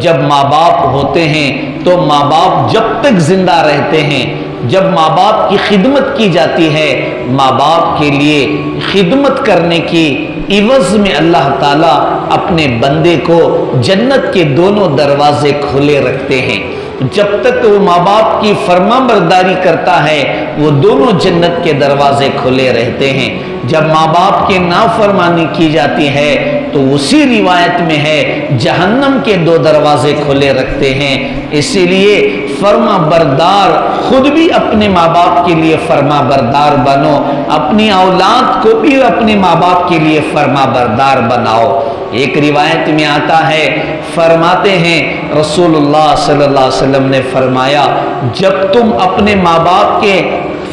جب ماں باپ ہوتے ہیں تو ماں باپ جب تک زندہ رہتے ہیں، جب ماں باپ کی خدمت کی جاتی ہے، ماں باپ کے لیے خدمت کرنے کی عوض میں اللہ تعالیٰ اپنے بندے کو جنت کے دونوں دروازے کھلے رکھتے ہیں۔ جب تک وہ ماں باپ کی فرما برداری کرتا ہے وہ دونوں جنت کے دروازے کھلے رہتے ہیں۔ جب ماں باپ کے نافرمانی کی جاتی ہے تو اسی روایت میں ہے جہنم کے دو دروازے کھلے رکھتے ہیں۔ اسی لیے فرما بردار خود بھی اپنے ماں باپ کے لیے فرما بردار بنو، اپنی اولاد کو بھی اپنے ماں باپ کے لیے فرما بردار بناؤ۔ ایک روایت میں آتا ہے، فرماتے ہیں رسول اللہ صلی اللہ علیہ وسلم نے فرمایا، جب تم اپنے ماں باپ کے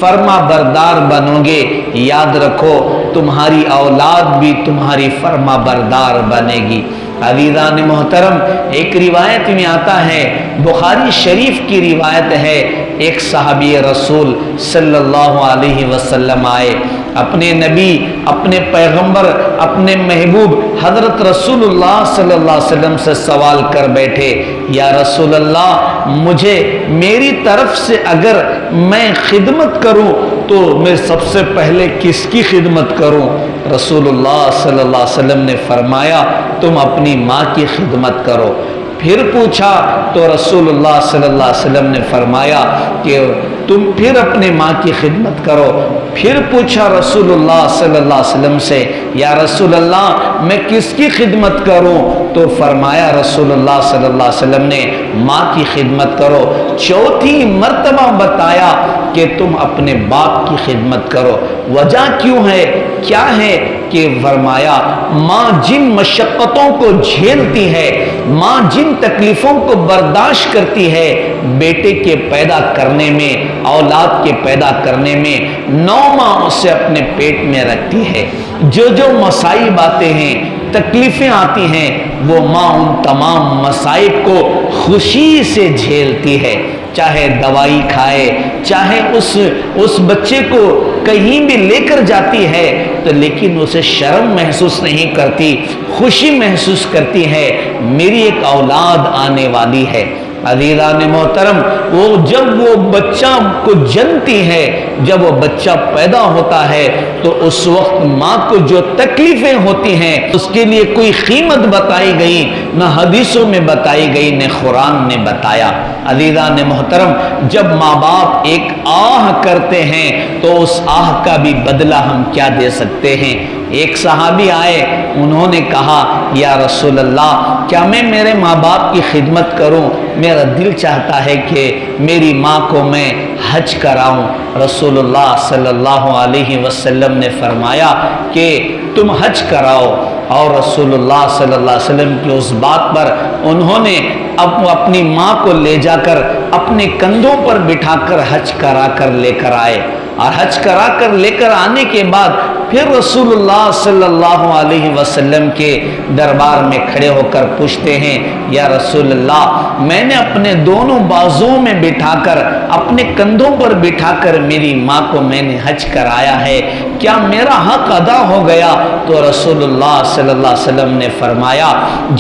فرما بردار بنو گے، یاد رکھو تمہاری اولاد بھی تمہاری فرما بردار بنے گی۔ عزیزان محترم، ایک روایت میں آتا ہے، بخاری شریف کی روایت ہے، ایک صحابی رسول صلی اللہ علیہ وسلم آئے، اپنے نبی، اپنے پیغمبر، اپنے محبوب حضرت رسول اللہ صلی اللہ علیہ وسلم سے سوال کر بیٹھے، یا رسول اللہ مجھے میری طرف سے اگر میں خدمت کروں تو میں سب سے پہلے کس کی خدمت کروں؟ رسول اللہ صلی اللہ علیہ وسلم نے فرمایا تم اپنی ماں کی خدمت کرو۔ پھر پوچھا تو رسول اللہ صلی اللہ علیہ وسلم نے فرمایا کہ تم پھر اپنے ماں کی خدمت کرو۔ پھر پوچھا رسول اللہ صلی اللہ علیہ وسلم سے، یا رسول اللہ میں کس کی خدمت کروں؟ تو فرمایا رسول اللہ صلی اللہ علیہ وسلم نے ماں کی خدمت کرو۔ چوتھی مرتبہ بتایا کہ تم اپنے باپ کی خدمت کرو۔ وجہ کیوں ہے؟ کیا ہے؟ کہ فرمایا ماں جن مشقتوں کو جھیلتی ہے، ماں جن تکلیفوں کو برداشت کرتی ہے، بیٹے کے پیدا کرنے میں، اولاد کے پیدا کرنے میں 9 ماہ اسے اپنے پیٹ میں رکھتی ہے، جو مصائب آتے ہیں، تکلیفیں آتی ہیں، وہ ماں ان تمام مصائب کو خوشی سے جھیلتی ہے، چاہے دوائی کھائے، چاہے اس بچے کو کہیں بھی لے کر جاتی ہے تو لیکن اسے شرم محسوس نہیں کرتی، خوشی محسوس کرتی ہے، میری ایک اولاد آنے والی ہے۔ عزیزان محترم، جب وہ بچہ کو جنتی ہے، جب وہ بچہ پیدا ہوتا ہے تو اس وقت ماں کو جو تکلیفیں ہوتی ہیں اس کے لیے کوئی قیمت بتائی گئی نہ حدیثوں میں بتائی گئی نہ قرآن نے بتایا۔ عزیزان محترم، جب ماں باپ ایک آہ کرتے ہیں تو اس آہ کا بھی بدلہ ہم کیا دے سکتے ہیں؟ ایک صحابی آئے، انہوں نے کہا یا رسول اللہ کیا میں میرے ماں باپ کی خدمت کروں؟ میرا دل چاہتا ہے کہ میری ماں کو میں حج کراؤں۔ رسول اللہ صلی اللہ علیہ وسلم نے فرمایا کہ تم حج کراؤ، اور رسول اللہ صلی اللہ علیہ وسلم کی اس بات پر انہوں نے اپنی ماں کو لے جا کر اپنے کندھوں پر بٹھا کر حج کرا کر لے کر آئے، اور حج کرا کر لے کر آنے کے بعد پھر رسول اللہ صلی اللہ علیہ وسلم کے دربار میں کھڑے ہو کر پوچھتے ہیں، یا رسول اللہ میں نے اپنے دونوں بازوؤں میں بٹھا کر، اپنے کندھوں پر بٹھا کر میری ماں کو میں نے حج کرایا ہے، کیا میرا حق ادا ہو گیا؟ تو رسول اللہ صلی اللہ علیہ وسلم نے فرمایا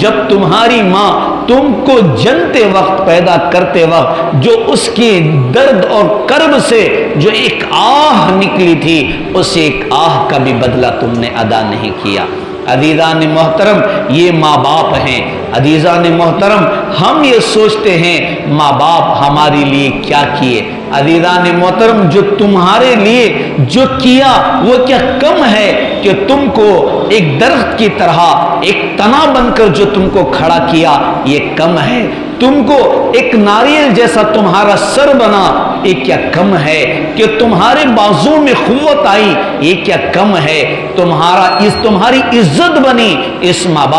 جب تمہاری ماں تم کو جنتے وقت، پیدا کرتے وقت جو اس کی درد اور کرب سے جو ایک آہ نکلی تھی، اس ایک آہ کا بھی بدلہ تم نے ادا نہیں کیا۔ عزیزان محترم، یہ ماں باپ ہیں۔ عزیزان محترم، ہم یہ سوچتے ہیں ماں باپ ہمارے لیے کیا کیے؟ عزیزان محترم، جو تمہارے لیے جو کیا وہ کیا کم ہے کہ تم کو ایک درخت کی طرح ایک تنا بن کر جو تم کو کھڑا کیا، یہ کم ہے؟ تم کو ایک ناریل جیسا تمہارا سر بنا، یہ کیا کم ہے؟ کہ تمہارے بازو میں قوت آئی، یہ کیا کم ہے؟ تمہاری عزت بنی، اس ماں باپ